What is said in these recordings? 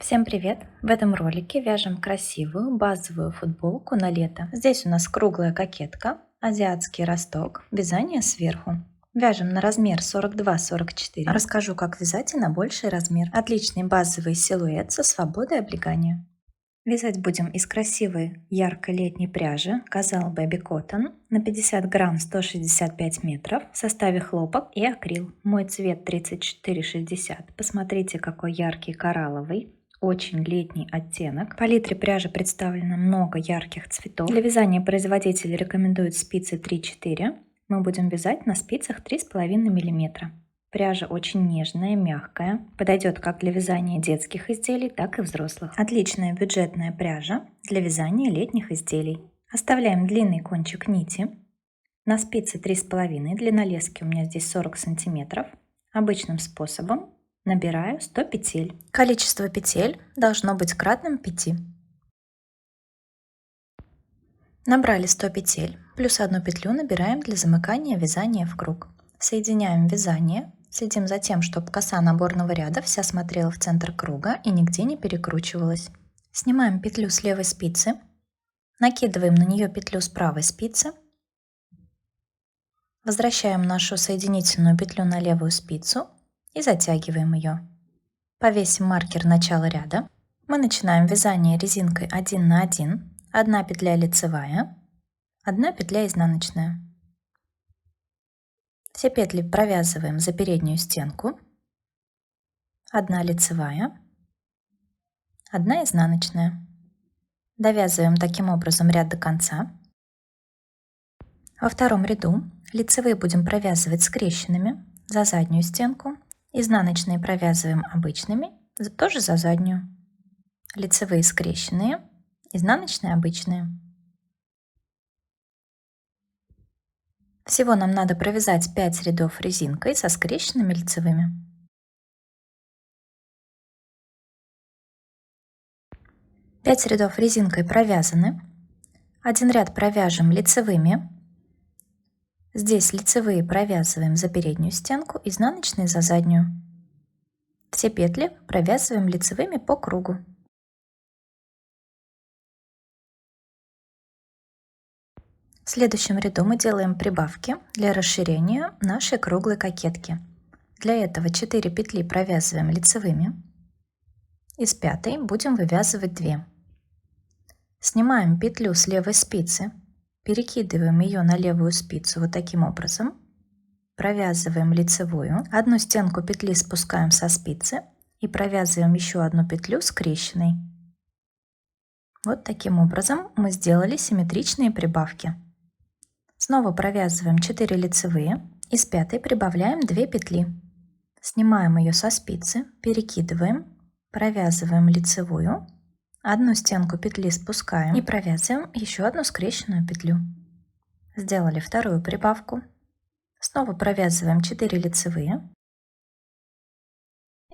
Всем привет! В этом ролике вяжем красивую базовую футболку на лето. Здесь у нас круглая кокетка, азиатский росток, вязание сверху. Вяжем на размер 42-44. Расскажу, как вязать и на больший размер. Отличный базовый силуэт со свободой облегания. Вязать будем из красивой ярко-летней пряжи Gazelle Baby Cotton на 50 грамм 165 метров в составе хлопок и акрил. Мой цвет 3460. Посмотрите, какой яркий коралловый. Очень летний оттенок. В палитре пряжи представлено много ярких цветов. Для вязания производитель рекомендует спицы 3-4. Мы будем вязать на спицах 3,5 мм. Пряжа очень нежная, мягкая, подойдет как для вязания детских изделий, так и взрослых. Отличная бюджетная пряжа для вязания летних изделий. Оставляем длинный кончик нити. На спице 3,5, длина лески у меня здесь 40 сантиметров. Обычным способом набираю 100 петель. Количество петель должно быть кратным 5. Набрали 100 петель, плюс 1 петлю набираем для замыкания вязания в круг. Соединяем вязание. Следим за тем, чтобы коса наборного ряда вся смотрела в центр круга и нигде не перекручивалась. Снимаем петлю с левой спицы, накидываем на нее петлю с правой спицы, возвращаем нашу соединительную петлю на левую спицу и затягиваем ее. Повесим маркер начала ряда. Мы начинаем вязание резинкой 1 на 1, 1 петля лицевая, 1 петля изнаночная. Все петли провязываем за переднюю стенку, 1 лицевая, 1 изнаночная. Довязываем таким образом ряд до конца. Во втором ряду лицевые будем провязывать скрещенными за заднюю стенку, изнаночные провязываем обычными, тоже за заднюю. Лицевые скрещенные, изнаночные обычные. Всего нам надо провязать 5 рядов резинкой со скрещенными лицевыми. Пять рядов резинкой провязаны. Один ряд провяжем лицевыми. Здесь лицевые провязываем за переднюю стенку, изнаночные за заднюю. Все петли провязываем лицевыми по кругу. В следующем ряду мы делаем прибавки для расширения нашей круглой кокетки. Для этого 4 петли провязываем лицевыми. Из пятой будем вывязывать 2. Снимаем петлю с левой спицы, перекидываем ее на левую спицу вот таким образом. Провязываем лицевую. Одну стенку петли спускаем со спицы и провязываем еще одну петлю скрещенной. Вот таким образом мы сделали симметричные прибавки. Снова провязываем 4 лицевые, из пятой прибавляем 2 петли. Снимаем ее со спицы, перекидываем, провязываем лицевую, одну стенку петли спускаем и провязываем еще одну скрещенную петлю. Сделали вторую прибавку. Снова провязываем 4 лицевые.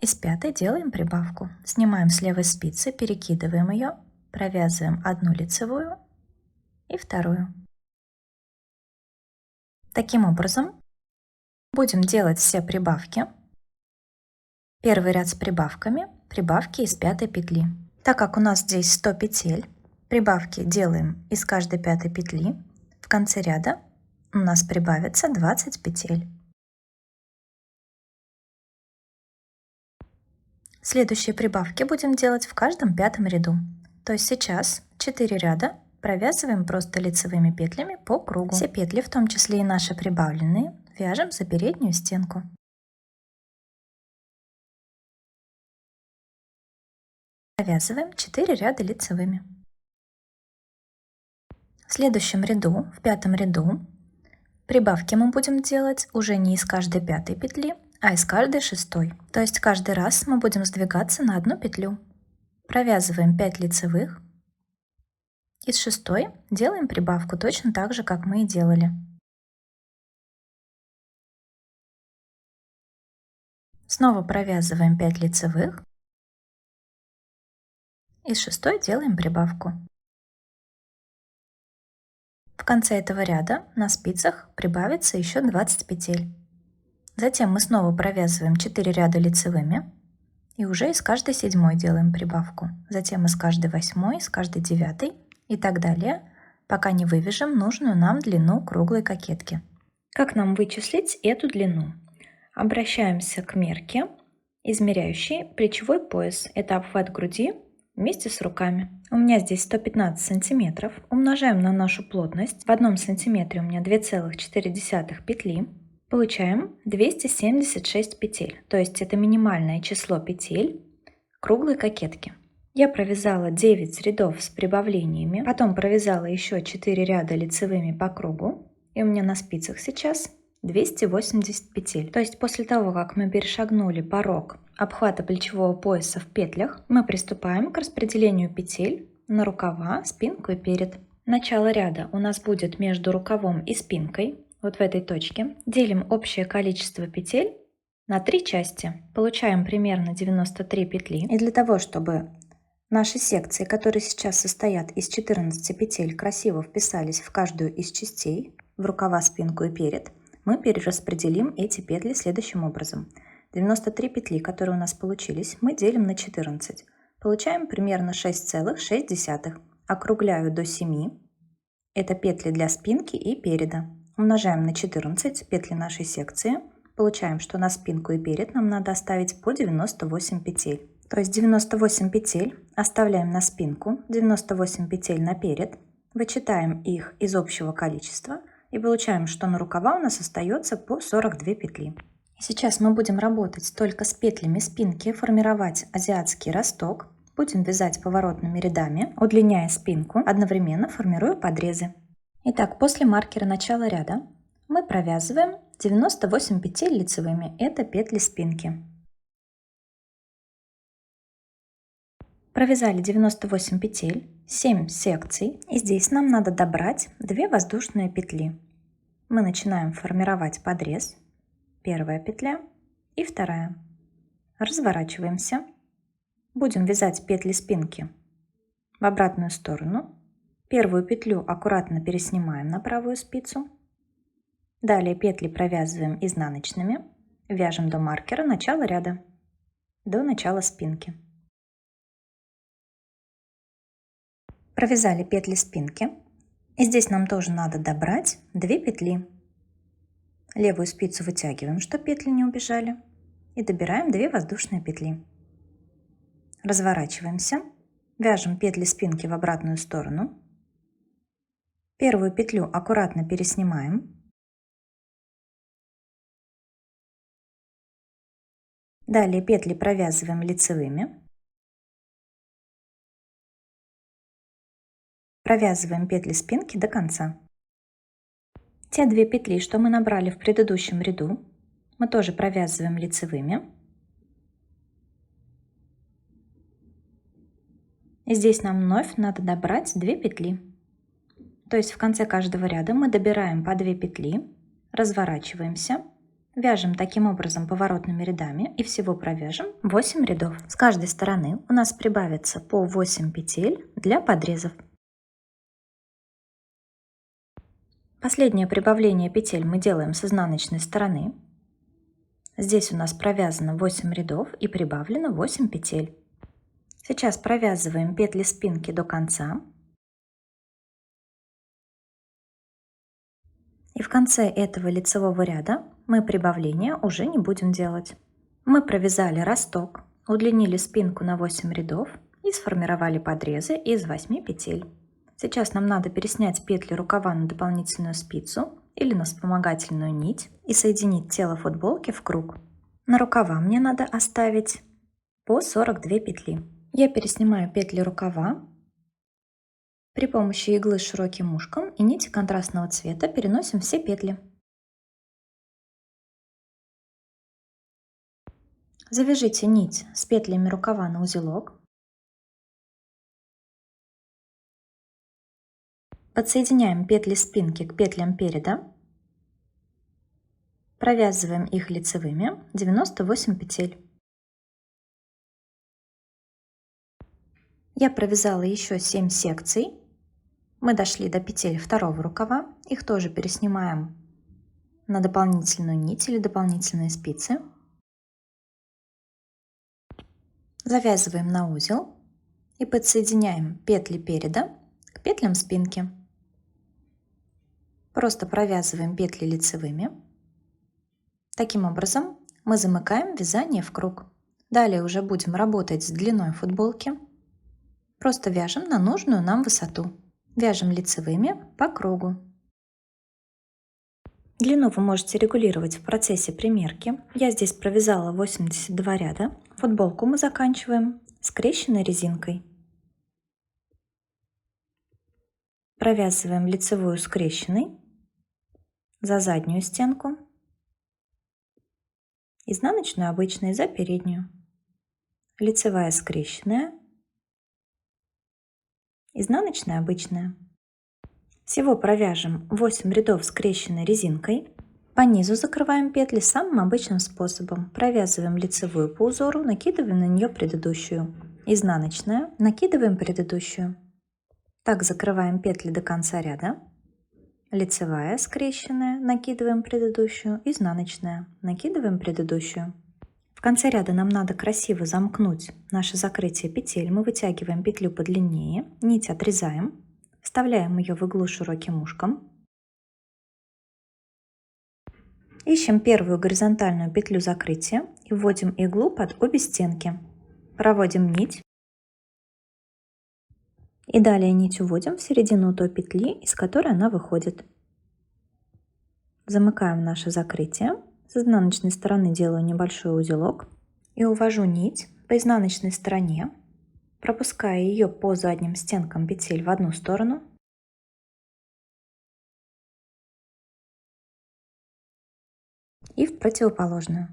Из пятой делаем прибавку. Снимаем с левой спицы, перекидываем ее, провязываем одну лицевую и вторую. Таким образом будем делать все прибавки. Первый ряд с прибавками, прибавки из пятой петли. Так как у нас здесь 100 петель, прибавки делаем из каждой пятой петли. В конце ряда у нас прибавится 20 петель. Следующие прибавки будем делать в каждом пятом ряду. То есть сейчас 4 ряда провязываем просто лицевыми петлями по кругу. Все петли, в том числе и наши прибавленные, вяжем за переднюю стенку. Провязываем 4 ряда лицевыми. В следующем ряду, в пятом ряду, прибавки мы будем делать уже не из каждой пятой петли, а из каждой шестой. То есть каждый раз мы будем сдвигаться на одну петлю. Провязываем 5 лицевых. Из шестой делаем прибавку точно так же, как мы и делали. Снова провязываем 5 лицевых. Из шестой делаем прибавку. В конце этого ряда на спицах прибавится еще 20 петель. Затем мы снова провязываем 4 ряда лицевыми. И уже из каждой 7 делаем прибавку. Затем из каждой 8, из каждой 9 и так далее, пока не вывяжем нужную нам длину круглой кокетки. Как нам вычислить эту длину? Обращаемся к мерке, измеряющей плечевой пояс. Это обхват груди вместе с руками. У меня здесь 115 сантиметров. Умножаем на нашу плотность. В 1 сантиметре у меня 2,4 петли. Получаем 276 петель. То есть это минимальное число петель круглой кокетки. Я провязала 9 рядов с прибавлениями. Потом провязала еще 4 ряда лицевыми по кругу. И у меня на спицах сейчас 280 петель. То есть после того, как мы перешагнули порог обхвата плечевого пояса в петлях, мы приступаем к распределению петель на рукава, спинку и перед. Начало ряда у нас будет между рукавом и спинкой, вот в этой точке. Делим общее количество петель на 3 части. Получаем примерно 93 петли. И для того, чтобы наши секции, которые сейчас состоят из 14 петель, красиво вписались в каждую из частей, в рукава, спинку и перед, мы перераспределим эти петли следующим образом. 93 петли, которые у нас получились, мы делим на 14. Получаем примерно 6,6. Округляю до 7. Это петли для спинки и переда. Умножаем на 14 петли нашей секции. Получаем, что на спинку и перед нам надо оставить по 98 петель. То есть 98 петель оставляем на спинку, 98 петель на перед. Вычитаем их из общего количества. И получаем, что на рукава у нас остается по 42 петли. Сейчас мы будем работать только с петлями спинки, формировать азиатский росток. Будем вязать поворотными рядами, удлиняя спинку, одновременно формируя подрезы. Итак, после маркера начала ряда мы провязываем 98 петель лицевыми. Это петли спинки. Провязали 98 петель, 7 секций, и здесь нам надо добрать 2 воздушные петли. Мы начинаем формировать подрез, первая петля и вторая. Разворачиваемся, будем вязать петли спинки в обратную сторону. Первую петлю аккуратно переснимаем на правую спицу. Далее петли провязываем изнаночными, вяжем до маркера начала ряда, до начала спинки. Провязали петли спинки, и здесь нам тоже надо добрать 2 петли. Левую спицу вытягиваем, чтобы петли не убежали, и добираем 2 воздушные петли. Разворачиваемся, вяжем петли спинки в обратную сторону. Первую петлю аккуратно переснимаем. Далее петли провязываем лицевыми. Провязываем петли спинки до конца. Те 2 петли, что мы набрали в предыдущем ряду, мы тоже провязываем лицевыми. И здесь нам вновь надо добрать 2 петли. То есть в конце каждого ряда мы добираем по 2 петли, разворачиваемся, вяжем таким образом поворотными рядами и всего провяжем 8 рядов. С каждой стороны у нас прибавится по 8 петель для подрезов. Последнее прибавление петель мы делаем с изнаночной стороны. Здесь у нас провязано 8 рядов и прибавлено 8 петель. Сейчас провязываем петли спинки до конца. И в конце этого лицевого ряда мы прибавления уже не будем делать. Мы провязали росток, удлинили спинку на 8 рядов и сформировали подрезы из 8 петель. Сейчас нам надо переснять петли рукава на дополнительную спицу или на вспомогательную нить и соединить тело футболки в круг. На рукава мне надо оставить по 42 петли. Я переснимаю петли рукава. При помощи иглы с широким ушком и нити контрастного цвета переносим все петли. Завяжите нить с петлями рукава на узелок. Подсоединяем петли спинки к петлям переда. Провязываем их лицевыми 98 петель. Я провязала еще 7 секций. Мы дошли до петель второго рукава. Их тоже переснимаем на дополнительную нить или дополнительные спицы. Завязываем на узел и подсоединяем петли переда к петлям спинки. Просто провязываем петли лицевыми. Таким образом мы замыкаем вязание в круг. Далее уже будем работать с длиной футболки. Просто вяжем на нужную нам высоту. Вяжем лицевыми по кругу. Длину вы можете регулировать в процессе примерки. Я здесь провязала 82 ряда. Футболку мы заканчиваем скрещенной резинкой. Провязываем лицевую скрещенной за заднюю стенку, изнаночную обычной за переднюю, лицевая скрещенная, изнаночная обычная. Всего провяжем 8 рядов скрещенной резинкой. По низу закрываем петли самым обычным способом. Провязываем лицевую по узору, накидываем на нее предыдущую, изнаночная, накидываем предыдущую. Так закрываем петли до конца ряда. Лицевая скрещенная, накидываем предыдущую, изнаночная, накидываем предыдущую. В конце ряда нам надо красиво замкнуть наше закрытие петель. Мы вытягиваем петлю подлиннее, нить отрезаем, вставляем ее в иглу широким ушком. Ищем первую горизонтальную петлю закрытия и вводим иглу под обе стенки. Проводим нить. И далее нить уводим в середину той петли, из которой она выходит. Замыкаем наше закрытие. С изнаночной стороны делаю небольшой узелок и увожу нить по изнаночной стороне, пропуская ее по задним стенкам петель в одну сторону. И в противоположную.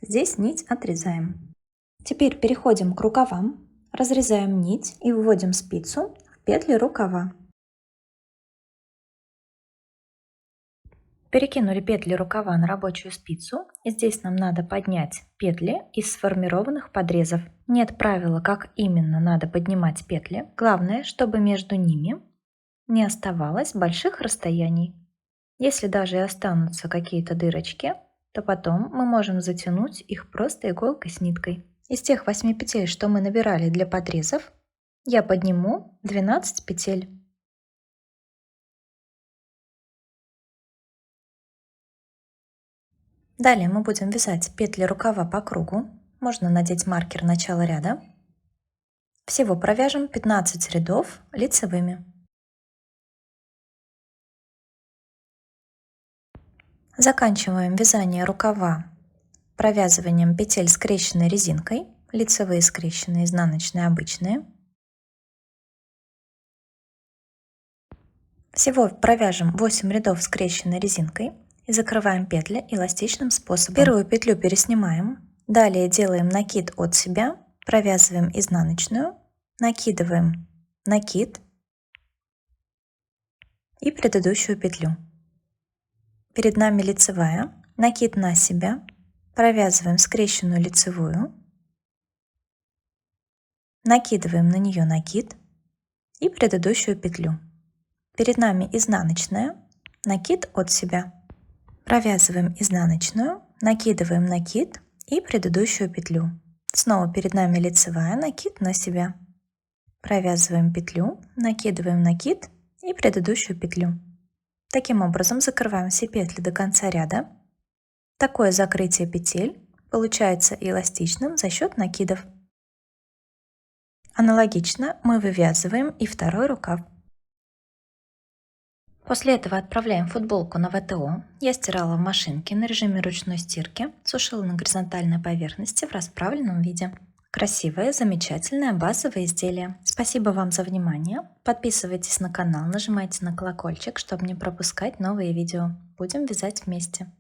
Здесь нить отрезаем. Теперь переходим к рукавам, разрезаем нить и вводим спицу в петли рукава. Перекинули петли рукава на рабочую спицу, и здесь нам надо поднять петли из сформированных подрезов. Нет правила, как именно надо поднимать петли. Главное, чтобы между ними не оставалось больших расстояний. Если даже и останутся какие-то дырочки, то потом мы можем затянуть их просто иголкой с ниткой. Из тех 8 петель, что мы набирали для подрезов, я подниму 12 петель. Далее мы будем вязать петли рукава по кругу. Можно надеть маркер начала ряда. Всего провяжем 15 рядов лицевыми. Заканчиваем вязание рукава провязыванием петель скрещенной резинкой, лицевые скрещенные, изнаночные обычные. Всего провяжем 8 рядов скрещенной резинкой и закрываем петли эластичным способом. Первую петлю переснимаем, далее делаем накид от себя, провязываем изнаночную, накидываем накид и предыдущую петлю. Перед нами лицевая, накид на себя, провязываем скрещенную лицевую, накидываем на нее накид и предыдущую петлю. Перед нами изнаночная, накид от себя, провязываем изнаночную, накидываем накид и предыдущую петлю. Снова перед нами лицевая, накид на себя, провязываем петлю, накидываем накид и предыдущую петлю. Таким образом закрываем все петли до конца ряда. Такое закрытие петель получается эластичным за счет накидов. Аналогично мы вывязываем и второй рукав. После этого отправляем футболку на ВТО. Я стирала в машинке на режиме ручной стирки, сушила на горизонтальной поверхности в расправленном виде. Красивое, замечательное базовое изделие. Спасибо вам за внимание. Подписывайтесь на канал, нажимайте на колокольчик, чтобы не пропускать новые видео. Будем вязать вместе.